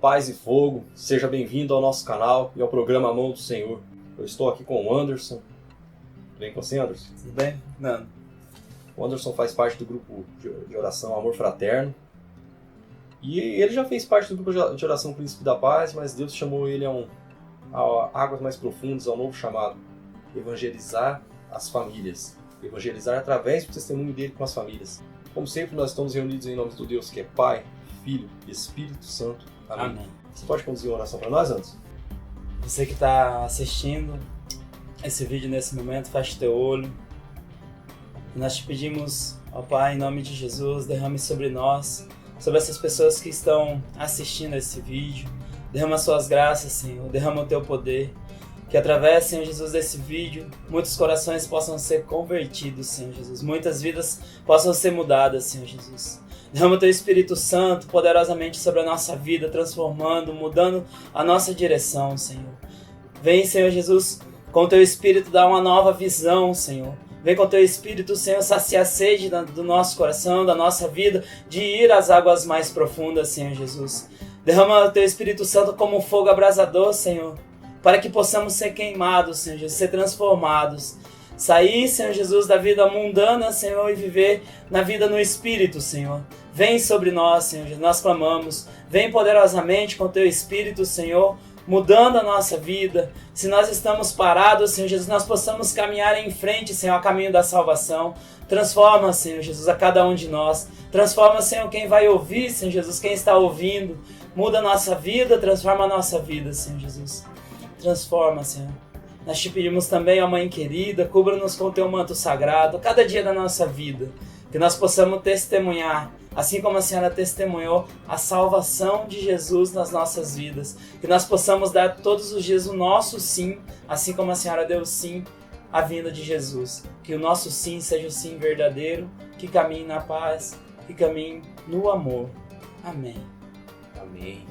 Paz e Fogo, seja bem-vindo ao nosso canal e ao programa A Mão do Senhor. Eu estou aqui com o Anderson. Tudo bem com você, Anderson? Tudo bem, Nando? O Anderson faz parte do grupo de oração Amor Fraterno. E ele já fez parte do grupo de oração Príncipe da Paz, mas Deus chamou ele a águas mais profundas, ao novo chamado. Evangelizar as famílias. Evangelizar através do testemunho dele com as famílias. Como sempre, nós estamos reunidos em nome do Deus que é Pai, Filho e Espírito Santo. Amém. Amém. Você pode conduzir uma oração para nós, Anderson? Você que está assistindo esse vídeo nesse momento, feche teu olho. Nós te pedimos, ó Pai, em nome de Jesus, derrame sobre nós, sobre essas pessoas que estão assistindo esse vídeo. Derrama suas graças, Senhor, derrama o teu poder. Que através, Senhor Jesus, desse vídeo, muitos corações possam ser convertidos, Senhor Jesus. Muitas vidas possam ser mudadas, Senhor Jesus. Derrama o teu Espírito Santo poderosamente sobre a nossa vida, transformando, mudando a nossa direção, Senhor. Vem, Senhor Jesus, com o teu Espírito dar uma nova visão, Senhor. Vem com o teu Espírito, Senhor, saciar a sede do nosso coração, da nossa vida, de ir às águas mais profundas, Senhor Jesus. Derrama o teu Espírito Santo como um fogo abrasador, Senhor, para que possamos ser queimados, Senhor Jesus, ser transformados. Sair, Senhor Jesus, da vida mundana, Senhor, e viver na vida no Espírito, Senhor. Vem sobre nós, Senhor Jesus, nós clamamos. Vem poderosamente com o teu Espírito, Senhor, mudando a nossa vida. Se nós estamos parados, Senhor Jesus, nós possamos caminhar em frente, Senhor, a caminho da salvação. Transforma, Senhor Jesus, a cada um de nós. Transforma, Senhor, quem vai ouvir, Senhor Jesus, quem está ouvindo. Muda a nossa vida, transforma a nossa vida, Senhor Jesus. Transforma, Senhor. Nós te pedimos também, ó Mãe querida, cubra-nos com o teu manto sagrado, cada dia da nossa vida. Que nós possamos testemunhar, assim como a Senhora testemunhou, a salvação de Jesus nas nossas vidas. Que nós possamos dar todos os dias o nosso sim, assim como a Senhora deu sim à vinda de Jesus. Que o nosso sim seja o sim verdadeiro, que caminhe na paz, que caminhe no amor. Amém. Amém.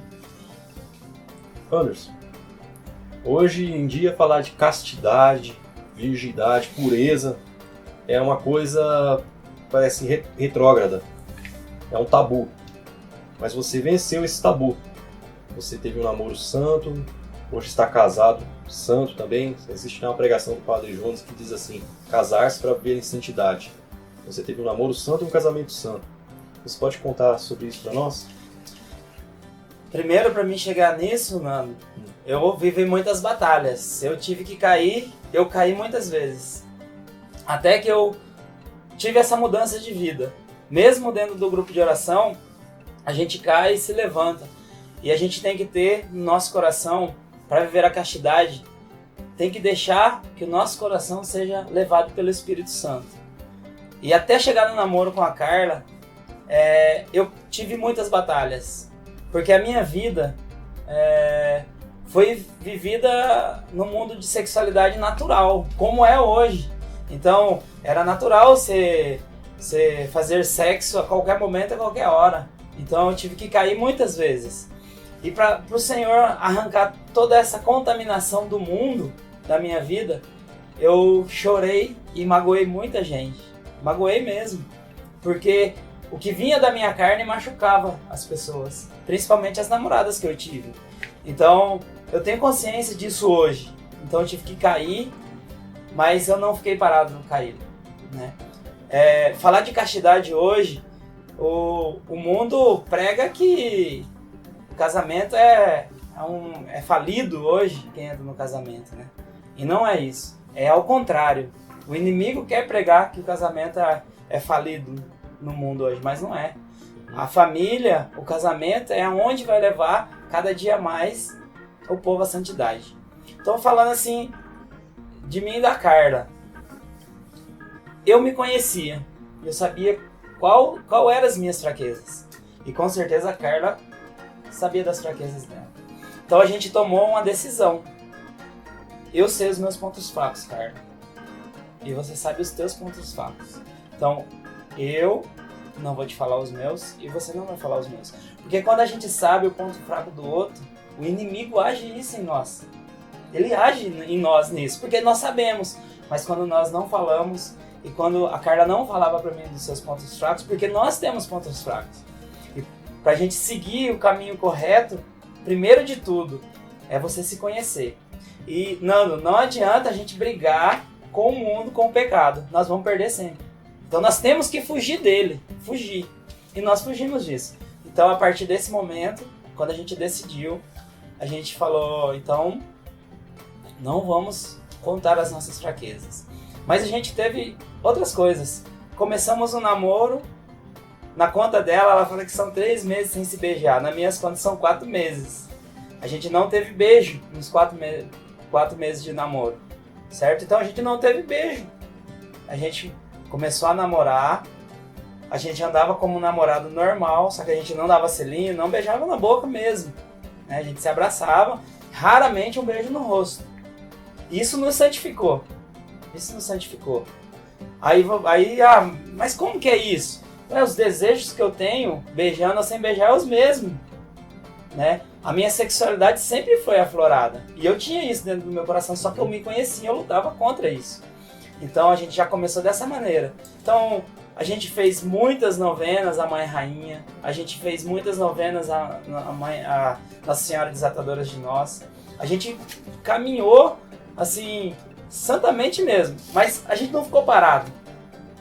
Anderson, hoje em dia falar de castidade, virgindade, pureza é uma coisa, parece retrógrada, é um tabu, mas você venceu esse tabu, você teve um namoro santo, hoje está casado santo também. Existe uma pregação do Padre Jonas que diz assim: casar-se para viver em santidade. Você teve um namoro santo e um casamento santo. Você pode contar sobre isso para nós? Primeiro, para mim chegar nisso, mano, eu vivi muitas batalhas. Eu tive que cair, eu caí muitas vezes. Até que eu tive essa mudança de vida. Mesmo dentro do grupo de oração, a gente cai e se levanta. E a gente tem que ter no nosso coração, para viver a castidade, tem que deixar que o nosso coração seja levado pelo Espírito Santo. E até chegar no namoro com a Carla, eu tive muitas batalhas. Porque a minha vida foi vivida no mundo de sexualidade natural, como é hoje. Então, era natural você fazer sexo a qualquer momento, a qualquer hora. Então, eu tive que cair muitas vezes. E para o Senhor arrancar toda essa contaminação do mundo, da minha vida, eu chorei e magoei muita gente. Magoei mesmo. Porque o que vinha da minha carne machucava as pessoas, principalmente as namoradas que eu tive. Então, eu tenho consciência disso hoje. Então, eu tive que cair, mas eu não fiquei parado no caído, né? Falar de castidade hoje, o mundo prega que o casamento é falido hoje, quem entra no casamento, né? E não é isso. É ao contrário. O inimigo quer pregar que o casamento é falido no mundo hoje, mas não é. A família, o casamento é onde vai levar cada dia mais o povo à santidade. Então, falando assim de mim e da Carla, eu me conhecia, eu sabia qual eram as minhas fraquezas, e com certeza a Carla sabia das fraquezas dela. Então a gente tomou uma decisão. Eu sei os meus pontos fracos, Carla, e você sabe os teus pontos fracos. Então eu não vou te falar os meus e você não vai falar os meus. Porque quando a gente sabe o ponto fraco do outro, o inimigo age isso em nós. Ele age em nós nisso, porque nós sabemos. Mas quando nós não falamos, e quando a Carla não falava para mim dos seus pontos fracos, porque nós temos pontos fracos. E pra gente seguir o caminho correto, primeiro de tudo, é você se conhecer. E, Nando, não adianta a gente brigar com o mundo, com o pecado. Nós vamos perder sempre. Então nós temos que fugir dele. Fugir. E nós fugimos disso. Então, a partir desse momento, quando a gente decidiu, a gente falou, então, não vamos contar as nossas fraquezas. Mas a gente teve outras coisas. Começamos um namoro, na conta dela, ela fala que são 3 meses sem se beijar. Nas minhas contas são 4 meses. A gente não teve beijo nos 4 meses de namoro, certo? Então a gente não teve beijo. A gente começou a namorar, a gente andava como um namorado normal, só que a gente não dava selinho, não beijava na boca mesmo, né? A gente se abraçava, raramente um beijo no rosto. Isso nos santificou. Isso nos santificou. Aí, mas como que é isso? Os desejos que eu tenho, beijando ou sem beijar, é os mesmos, né? A minha sexualidade sempre foi aflorada. E eu tinha isso dentro do meu coração, só que eu me conhecia, eu lutava contra isso. Então a gente já começou dessa maneira. Então a gente fez muitas novenas à Mãe Rainha, a gente fez muitas novenas à Nossa Senhora Desatadora de Nós. A gente caminhou assim, santamente mesmo, mas a gente não ficou parado.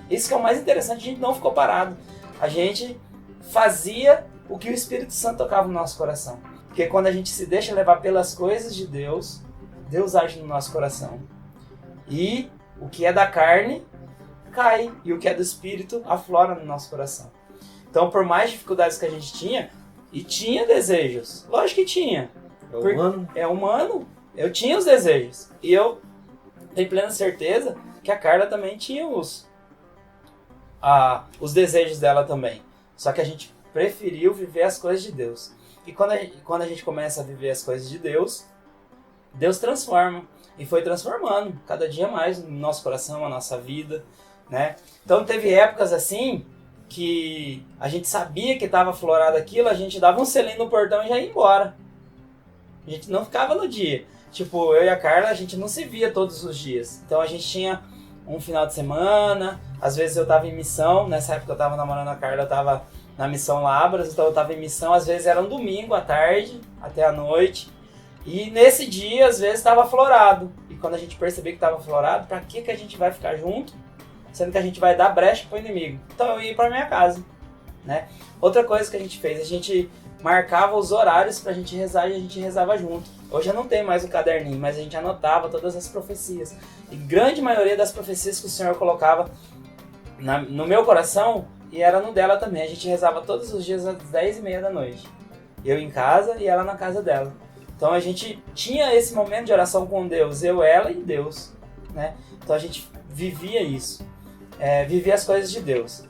Isso que é o mais interessante, a gente não ficou parado. A gente fazia o que o Espírito Santo tocava no nosso coração. Porque quando a gente se deixa levar pelas coisas de Deus, Deus age no nosso coração. E o que é da carne cai, e o que é do Espírito aflora no nosso coração. Então, por mais dificuldades que a gente tinha, e tinha desejos, lógico que tinha. É humano, eu tinha os desejos. E eu tenho plena certeza que a Carla também tinha os desejos dela também. Só que a gente preferiu viver as coisas de Deus. E quando a gente começa a viver as coisas de Deus, Deus transforma. E foi transformando cada dia mais no nosso coração, a nossa vida, né? Então teve épocas assim que a gente sabia que estava aflorado aquilo, a gente dava um selinho no portão e já ia embora. A gente não ficava no dia. Tipo, eu e a Carla, a gente não se via todos os dias. Então a gente tinha um final de semana, às vezes eu tava em missão, nessa época eu tava namorando a Carla, eu tava na missão Labras, então eu tava em missão, às vezes era um domingo à tarde, até a noite, e nesse dia, às vezes, tava aflorado. E quando a gente percebia que tava aflorado, pra que a gente vai ficar junto, sendo que a gente vai dar brecha pro inimigo? Então eu ia pra minha casa, né? Outra coisa que a gente fez, a gente marcava os horários pra gente rezar e a gente rezava junto. Hoje eu não tenho mais o caderninho, mas a gente anotava todas as profecias. E grande maioria das profecias que o Senhor colocava no meu coração, e era no dela também. A gente rezava todos os dias às 10h30 da noite. Eu em casa e ela na casa dela. Então a gente tinha esse momento de oração com Deus, eu, ela e Deus, né? Então a gente vivia isso, vivia as coisas de Deus.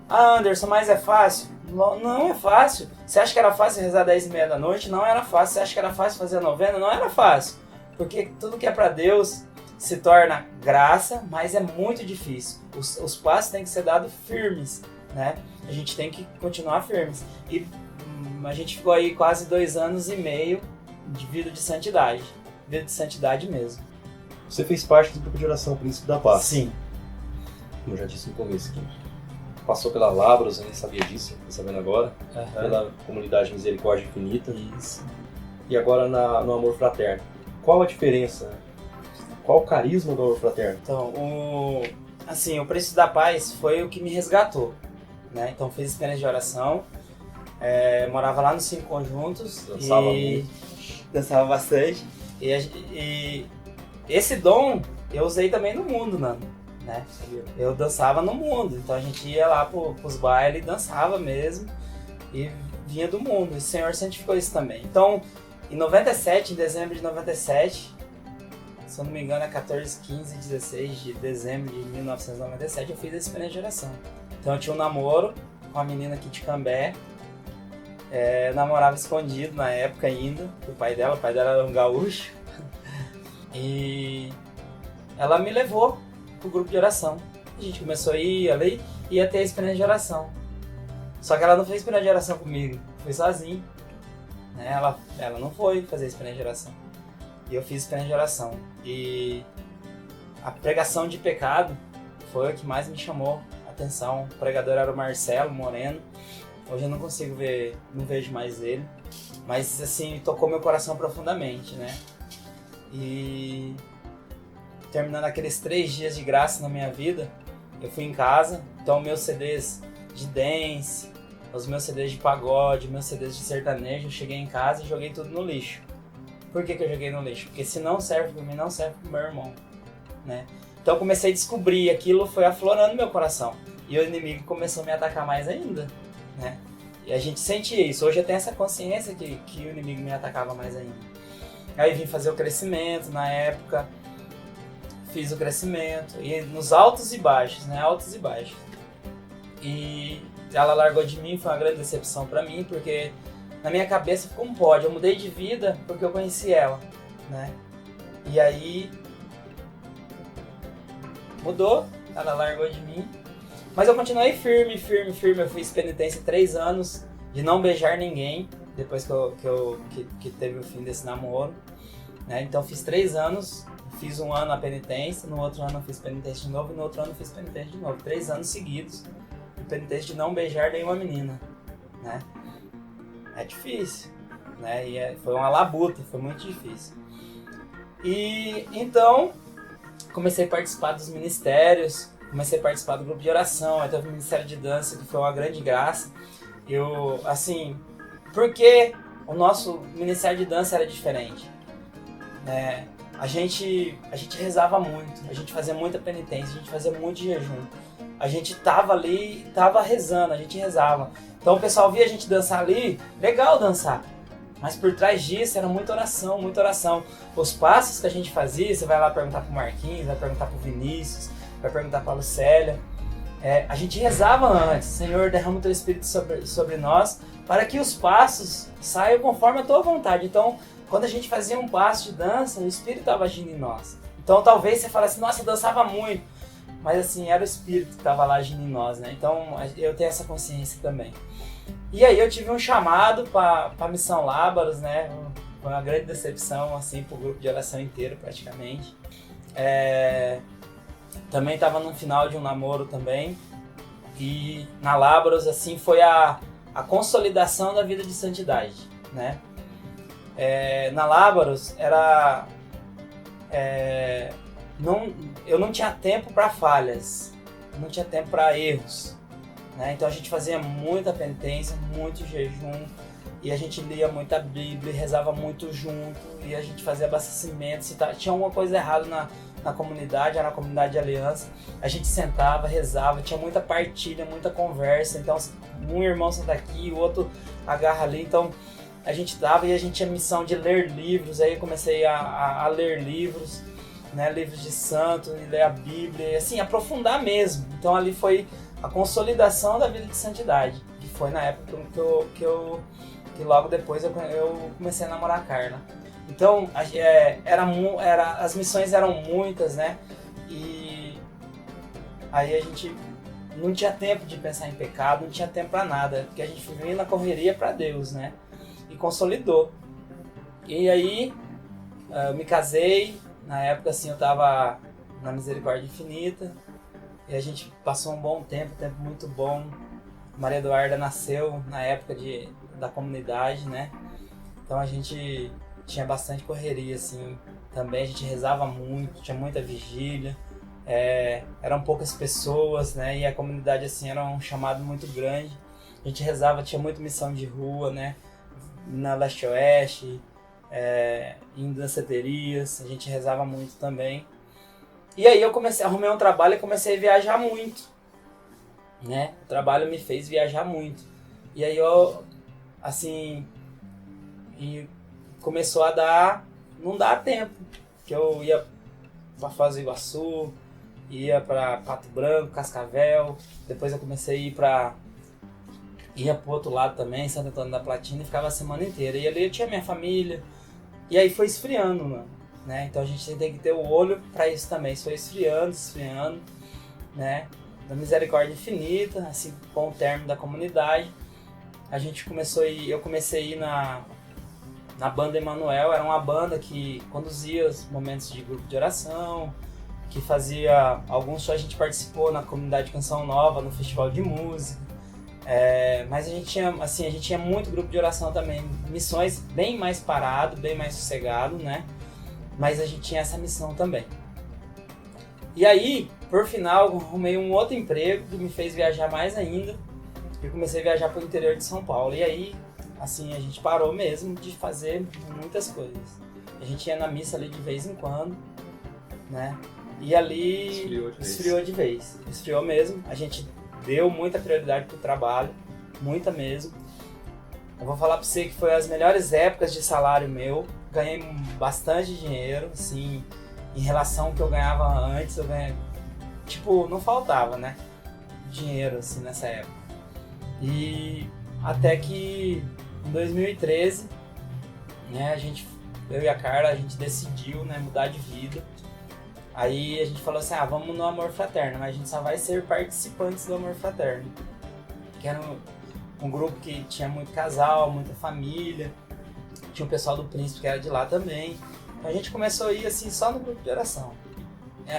Anderson, mas é fácil? Não é fácil. Você acha que era fácil rezar 10h30 da noite? Não era fácil. Você acha que era fácil fazer a novena? Não era fácil. Porque tudo que é para Deus se torna graça, mas é muito difícil. Os passos têm que ser dados firmes, né? A gente tem que continuar firmes. E a gente ficou aí quase 2 anos e meio de vida de santidade. Vida de santidade mesmo. Você fez parte do grupo de oração Príncipe da Paz. Sim. Como eu já disse no começo aqui. Passou pela Labras, eu nem sabia disso, tô sabendo agora. Pela Comunidade Misericórdia Infinita. Isso. E agora no Amor Fraterno. Qual a diferença? Qual o carisma do Amor Fraterno? Então, o Príncipe da Paz foi o que me resgatou, né? Então fiz experiência de oração, morava lá nos 5 conjuntos. Dançava muito. Dançava bastante. E esse dom eu usei também no mundo, né? Eu dançava no mundo, então a gente ia lá pros bailes, dançava mesmo e vinha do mundo. E o Senhor santificou isso também. Então, em 97, em dezembro de 97, se eu não me engano é 14, 15, 16 de dezembro de 1997, eu fiz esse experiência de oração. Então eu tinha um namoro com uma menina aqui de Cambé, namorava escondido na época ainda, o pai dela era um gaúcho, e ela me levou pro grupo de oração. A gente começou a ir ali e ia ter a experiência de oração. Só que ela não fez experiência de oração comigo, foi sozinha. Né? Ela não foi fazer experiência de oração. E eu fiz experiência de oração. E a pregação de pecado foi o que mais me chamou a atenção. O pregador era o Marcelo Moreno. Hoje eu não consigo ver, não vejo mais ele. mas assim, tocou meu coração profundamente, né? E terminando aqueles 3 dias de graça na minha vida, eu fui em casa, então meus CDs de dance, os meus CDs de pagode, meus CDs de sertanejo, eu cheguei em casa e joguei tudo no lixo. Por que eu joguei no lixo? Porque se não serve pra mim, não serve pro meu irmão, né? Então eu comecei a descobrir, aquilo foi aflorando meu coração. E o inimigo começou a me atacar mais ainda, né? E a gente sentia isso. Hoje eu tenho essa consciência que o inimigo me atacava mais ainda. Aí vim fazer o crescimento na época, fiz o crescimento, e nos altos e baixos, né? Altos e baixos. E ela largou de mim, foi uma grande decepção pra mim, porque na minha cabeça ficou um pódio. Eu mudei de vida porque eu conheci ela, né? E aí mudou, ela largou de mim. Mas eu continuei firme. Eu fiz penitência 3 anos de não beijar ninguém, depois que teve o fim desse namoro, né? Então fiz 3 anos, fiz 1 ano a penitência, no outro ano eu fiz penitência de novo, e no outro ano eu fiz penitência de novo. 3 anos seguidos de penitência de não beijar nenhuma menina, né? É difícil, né? E foi uma labuta, foi muito difícil. E então comecei a participar dos ministérios, comecei a participar do grupo de oração, aí teve o ministério de dança, que foi uma grande graça. Eu, assim, porque o nosso ministério de dança era diferente, né? A gente rezava muito, a gente fazia muita penitência, a gente fazia muito jejum. A gente tava ali, tava rezando, a gente rezava. Então o pessoal via a gente dançar ali, legal dançar. Mas por trás disso era muita oração, muita oração. Os passos que a gente fazia, você vai lá perguntar pro Marquinhos, vai perguntar pro Vinícius, vai perguntar pra Lucélia. A gente rezava antes: Senhor, derrama o teu Espírito sobre nós, para que os passos saiam conforme a tua vontade. Então, quando a gente fazia um passo de dança, o Espírito estava agindo em nós. Então talvez você fale assim: nossa, eu dançava muito. Mas assim, era o Espírito que estava lá agindo em nós, né? Então eu tenho essa consciência também. E aí eu tive um chamado para a Missão Lábaros, né? Foi uma grande decepção, assim, pro grupo de oração inteiro, praticamente. Também estava no final de um namoro também. E na Lábaros, assim, foi a consolidação da vida de santidade, né? Na Lábaros era... eu não tinha tempo para falhas, não tinha tempo para erros, né? Então a gente fazia muita penitência, muito jejum, e a gente lia muita Bíblia, rezava muito junto, e a gente fazia abastecimento. Se tinha alguma coisa errada na comunidade, era na comunidade de aliança, a gente sentava, rezava, tinha muita partilha, muita conversa. Então um irmão senta aqui, o outro agarra ali, então a gente dava, e a gente tinha missão de ler livros. Aí eu comecei a ler livros, né, livros de santo, e ler a Bíblia, e assim, aprofundar mesmo. Então ali foi a consolidação da vida de santidade, que foi na época que logo depois eu comecei a namorar a Carla. Então as missões eram muitas, né, e aí a gente não tinha tempo de pensar em pecado, não tinha tempo para nada, porque a gente vivia na correria para Deus, né, e consolidou. E aí eu me casei. Na época, assim, eu estava na Misericórdia Infinita, e a gente passou um bom tempo muito bom. Maria Eduarda nasceu na época da comunidade, né? Então a gente tinha bastante correria, assim, também. A gente rezava muito, tinha muita vigília, eram poucas pessoas, né? E a comunidade, assim, era um chamado muito grande. A gente rezava, tinha muita missão de rua, né? Na Leste-Oeste, em danceterias, a gente rezava muito também. E aí eu arrumei um trabalho e comecei a viajar muito, né? O trabalho me fez viajar muito. E aí eu, assim, começou a não dar tempo, que eu ia para Foz do Iguaçu, ia para Pato Branco, Cascavel, depois eu comecei ia pro outro lado também, Santo Antônio da Platina, e ficava a semana inteira. E ali eu tinha minha família. E aí foi esfriando, mano, né? Então a gente tem que ter o olho para isso também. Isso foi esfriando, né? Da Misericórdia Infinita, assim, com o término da comunidade, eu comecei a ir na banda Emanuel. Era uma banda que conduzia os momentos de grupo de oração, que fazia alguns shows. A gente participou na comunidade Canção Nova, no festival de música. Mas a gente tinha muito grupo de oração também, missões bem mais parado, bem mais sossegado, né? Mas a gente tinha essa missão também. E aí, por final, eu arrumei um outro emprego que me fez viajar mais ainda. E comecei a viajar para o interior de São Paulo. E aí, assim, a gente parou mesmo de fazer muitas coisas. A gente ia na missa ali de vez em quando, né? E ali esfriou de vez. Esfriou mesmo. A gente deu muita prioridade pro trabalho, muita mesmo. Eu vou falar para você que foi as melhores épocas de salário meu. Ganhei bastante dinheiro, assim, em relação ao que eu ganhava antes. Eu ganhei, não faltava, né? Dinheiro, assim, nessa época. E até que em 2013, né, eu e a Carla, a gente decidiu, né, mudar de vida. Aí a gente falou assim, vamos no Amor Fraterno, mas a gente só vai ser participantes do Amor Fraterno. Que era um grupo que tinha muito casal, muita família, tinha o pessoal do Príncipe que era de lá também. Então a gente começou a ir assim só no grupo de oração.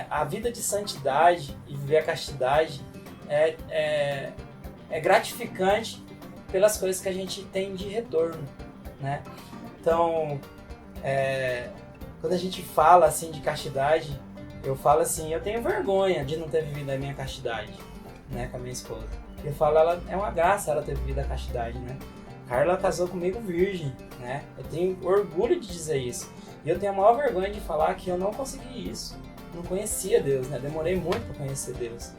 A vida de santidade e viver a castidade é gratificante pelas coisas que a gente tem de retorno, né? Então, quando a gente fala assim de castidade, eu falo assim, eu tenho vergonha de não ter vivido a minha castidade, né, com a minha esposa. Eu falo, ela é uma graça ela ter vivido a castidade, né? Carla casou comigo virgem, né? Eu tenho orgulho de dizer isso. E eu tenho a maior vergonha de falar que eu não consegui isso. Não conhecia Deus, né? Demorei muito para conhecer Deus.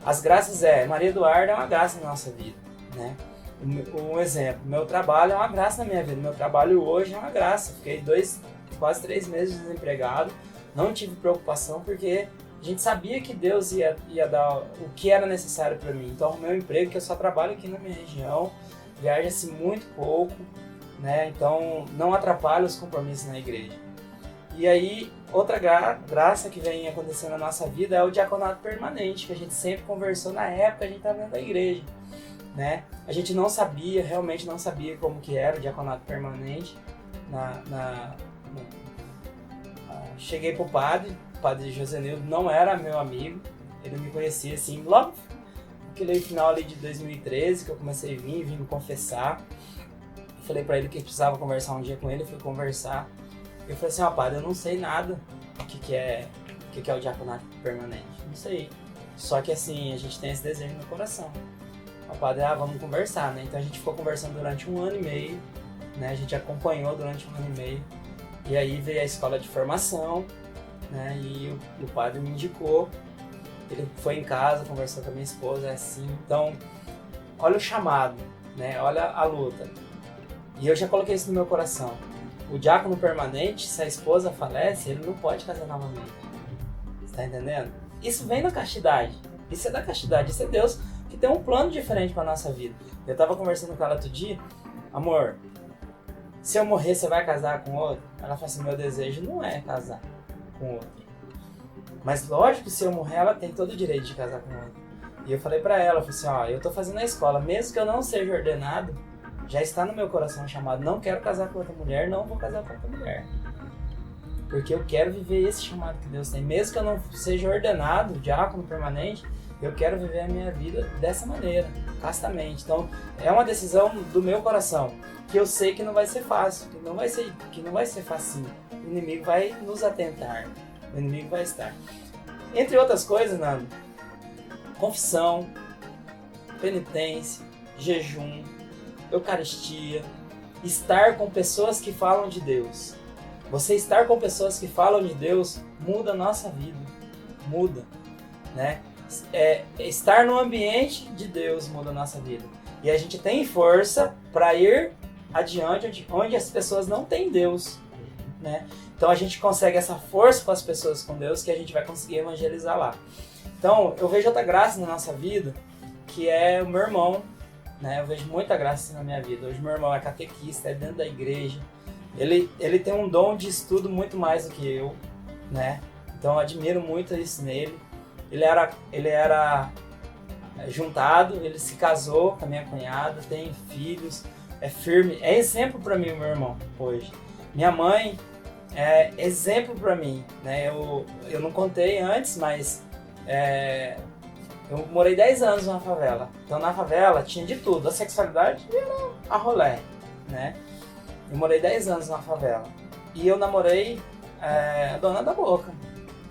As graças Maria Eduarda é uma graça na nossa vida, né? Um exemplo, meu trabalho é uma graça na minha vida. Meu trabalho hoje é uma graça. Fiquei quase 3 meses desempregado. Não tive preocupação porque a gente sabia que Deus ia dar o que era necessário para mim. Então, o meu emprego, que eu só trabalho aqui na minha região, viaja-se muito pouco, né? Então, não atrapalha os compromissos na igreja. E aí, outra graça que vem acontecendo na nossa vida é o diaconato permanente, que a gente sempre conversou na época que a gente estava dentro da igreja, né? A gente realmente não sabia como que era o diaconato permanente. Cheguei pro padre, o padre Josenildo não era meu amigo, ele me conhecia assim, logo naquele final ali de 2013, que eu comecei a vim me confessar. Eu falei pra ele que precisava conversar um dia com ele, fui conversar. Eu falei assim, padre, eu não sei nada o que é o diaconato permanente, não sei. Só que assim, a gente tem esse desejo no coração. O padre, vamos conversar, né? Então a gente ficou conversando durante 1 ano e meio, né? A gente acompanhou durante 1 ano e meio. E aí veio a escola de formação, né? E o padre me indicou. Ele foi em casa, conversou com a minha esposa, assim. Então, olha o chamado, né? Olha a luta. E eu já coloquei isso no meu coração. O diácono permanente, se a esposa falece, ele não pode casar novamente. Você tá entendendo? Isso vem da castidade. Isso é da castidade. Isso é Deus que tem um plano diferente pra nossa vida. Eu tava conversando com ela outro dia. Amor, se eu morrer, você vai casar com outro? Ela falou assim, meu desejo não é casar com outro. Mas lógico que se eu morrer, ela tem todo o direito de casar com outro. E eu falei pra ela, eu falei assim, eu tô fazendo a escola, mesmo que eu não seja ordenado, já está no meu coração chamado, não quero casar com outra mulher, não vou casar com outra mulher. Porque eu quero viver esse chamado que Deus tem. Mesmo que eu não seja ordenado, diácono permanente, eu quero viver a minha vida dessa maneira, castamente. Então, é uma decisão do meu coração, que eu sei que não vai ser fácil, que não vai ser facinho. O inimigo vai nos atentar, o inimigo vai estar. Entre outras coisas, Nando, confissão, penitência, jejum, Eucaristia, estar com pessoas que falam de Deus. Você estar com pessoas que falam de Deus muda a nossa vida, muda, né? Estar no ambiente de Deus muda a nossa vida. E a gente tem força para ir adiante onde as pessoas não têm Deus, né? Então a gente consegue essa força com as pessoas com Deus que a gente vai conseguir evangelizar lá. Então eu vejo outra graça na nossa vida, que é o meu irmão, né? Eu vejo muita graça na minha vida. Hoje meu irmão é catequista, é dentro da igreja. Ele tem um dom de estudo muito mais do que eu, né? Então eu admiro muito isso nele. Ele era juntado, ele se casou com a minha cunhada, tem filhos, é firme, é exemplo para mim, meu irmão, hoje. Minha mãe é exemplo para mim, né? Eu não contei antes, mas Eu morei 10 anos numa favela. Então na favela tinha de tudo. A sexualidade era a rolé, né? Eu morei 10 anos na favela. E eu namorei a dona da boca.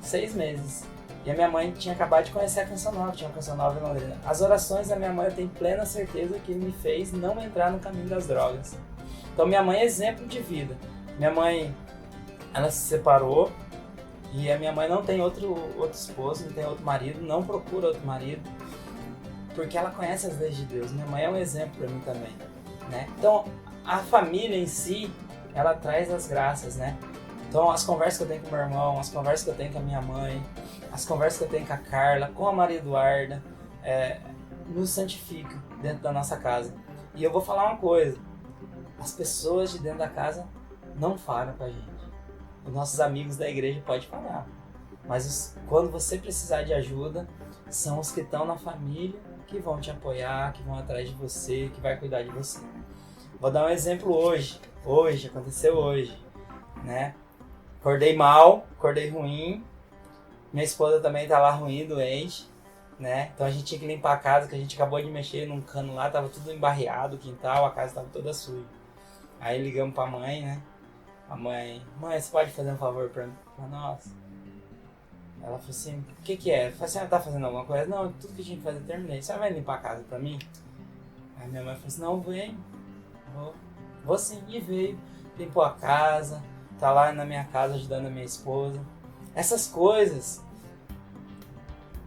6 meses. E a minha mãe tinha acabado de conhecer a Canção Nova. Tinha uma Canção Nova em Londrina. As orações da minha mãe, eu tenho plena certeza que me fez não entrar no caminho das drogas. Então minha mãe é exemplo de vida. Minha mãe, ela se separou. E a minha mãe não tem outro esposo, não tem outro marido, não procura outro marido, porque ela conhece as leis de Deus. Minha mãe é um exemplo para mim também, né? Então, a família em si, ela traz as graças, né? Então, as conversas que eu tenho com meu irmão, as conversas que eu tenho com a minha mãe, as conversas que eu tenho com a Carla, com a Maria Eduarda, nos santifica dentro da nossa casa. E eu vou falar uma coisa, as pessoas de dentro da casa não falam com a gente. Os nossos amigos da igreja podem falar, mas quando você precisar de ajuda, são os que estão na família que vão te apoiar, que vão atrás de você, que vai cuidar de você. Vou dar um exemplo hoje, aconteceu hoje, né? Acordei mal, acordei ruim, minha esposa também tá lá ruim, doente, né? Então a gente tinha que limpar a casa, que a gente acabou de mexer num cano lá, tava tudo embarreado, o quintal, a casa tava toda suja. Aí ligamos pra mãe, né? A mãe, você pode fazer um favor pra nós? Ela falou assim, o que é? Eu falei assim, ela tá fazendo alguma coisa? Não, tudo que a gente faz eu terminei. Você vai limpar a casa pra mim? Aí minha mãe falou assim, não, vem. Vou sim. E veio, limpou a casa, tá lá na minha casa ajudando a minha esposa. Essas coisas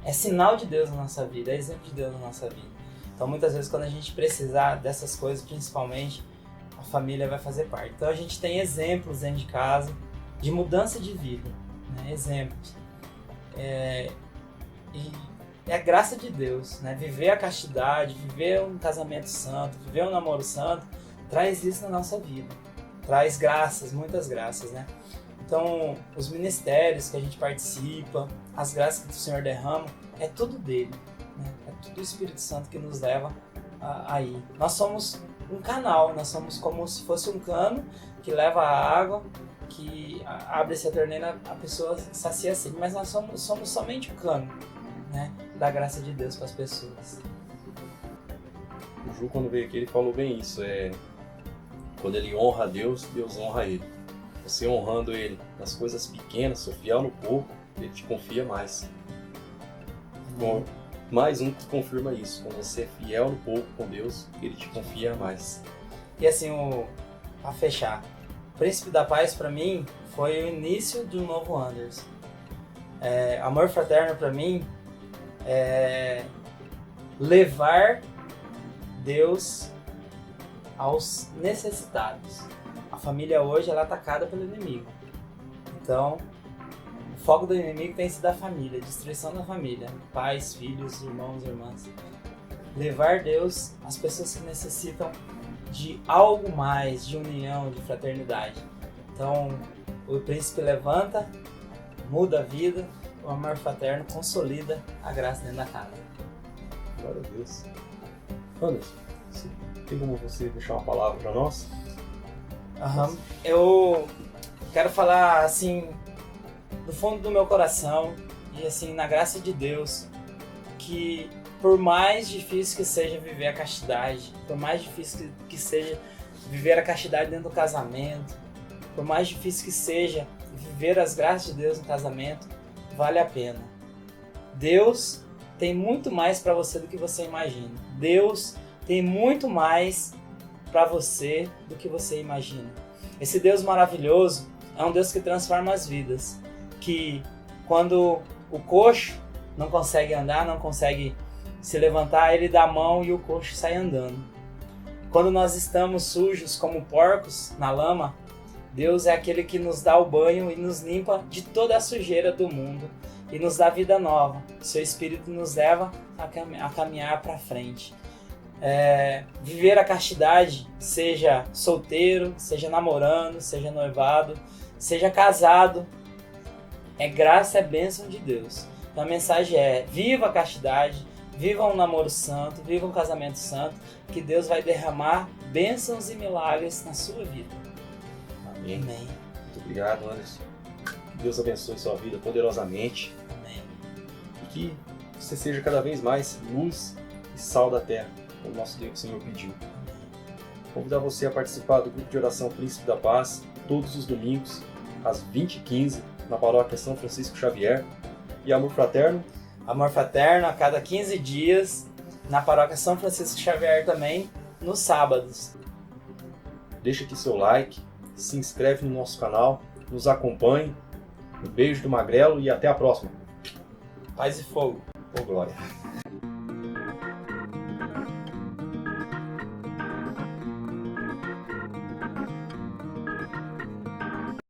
é sinal de Deus na nossa vida, é exemplo de Deus na nossa vida. Então muitas vezes quando a gente precisar dessas coisas, principalmente, a família vai fazer parte. Então a gente tem exemplos dentro de casa de mudança de vida, né? Exemplos. E é a graça de Deus, né? Viver a castidade, viver um casamento santo, viver um namoro santo, traz isso na nossa vida. Traz graças, muitas graças, né? Então, os ministérios que a gente participa, as graças que o Senhor derrama, é tudo dele, né? É tudo o Espírito Santo que nos leva aí. Nós somos um canal, nós somos como se fosse um cano que leva a água, que abre-se a torneira, a pessoa sacia a sede, mas nós somos somente um cano, né, da graça de Deus para as pessoas. O Ju, quando veio aqui, ele falou bem isso, quando ele honra a Deus, Deus honra ele. Você honrando ele nas coisas pequenas, sou fiel no pouco, ele te confia mais. Bom, mais um que confirma isso. Quando você é fiel no pouco com Deus, ele te confia mais. E assim, para fechar, o Príncipe da Paz para mim foi o início de um novo Anderson. Amor fraterno para mim é levar Deus aos necessitados. A família hoje ela é atacada pelo inimigo. Então, o foco do inimigo tem sido a família, a destruição da família. Pais, filhos, irmãos, irmãs. Levar Deus às pessoas que necessitam de algo mais, de união, de fraternidade. Então, o príncipe levanta, muda a vida, o amor fraterno consolida a graça dentro da casa. Glória a Deus. Anderson, tem como você deixar uma palavra para nós? Eu quero falar assim do fundo do meu coração e assim na graça de Deus, que por mais difícil que seja viver a castidade, por mais difícil que seja viver a castidade dentro do casamento, por mais difícil que seja viver as graças de Deus no casamento, vale a pena. Deus tem muito mais para você do que você imagina. Deus tem muito mais para você do que você imagina. Esse Deus maravilhoso é um Deus que transforma as vidas, que quando o coxo não consegue andar, não consegue se levantar, ele dá a mão e o coxo sai andando. Quando nós estamos sujos como porcos na lama, Deus é aquele que nos dá o banho e nos limpa de toda a sujeira do mundo e nos dá vida nova. Seu Espírito nos leva a caminhar para frente. Viver a castidade, seja solteiro, seja namorando, seja noivado, seja casado, é graça, é bênção de Deus. Então a mensagem é: viva a castidade, viva um namoro santo, viva um casamento santo, que Deus vai derramar bênçãos e milagres na sua vida. Amém. Amém. Muito obrigado, Anderson. Que Deus abençoe sua vida poderosamente. Amém. E que você seja cada vez mais luz e sal da terra, como nosso Deus Senhor pediu. Convidar você a participar do grupo de oração Príncipe da Paz, todos os domingos, às 20h15, na paróquia São Francisco Xavier. E Amor Fraterno? Amor Fraterno a cada 15 dias, na paróquia São Francisco Xavier também, nos sábados. Deixa aqui seu like, se inscreve no nosso canal, nos acompanhe. Um beijo do Magrelo e até a próxima. Paz e fogo. Ô, glória.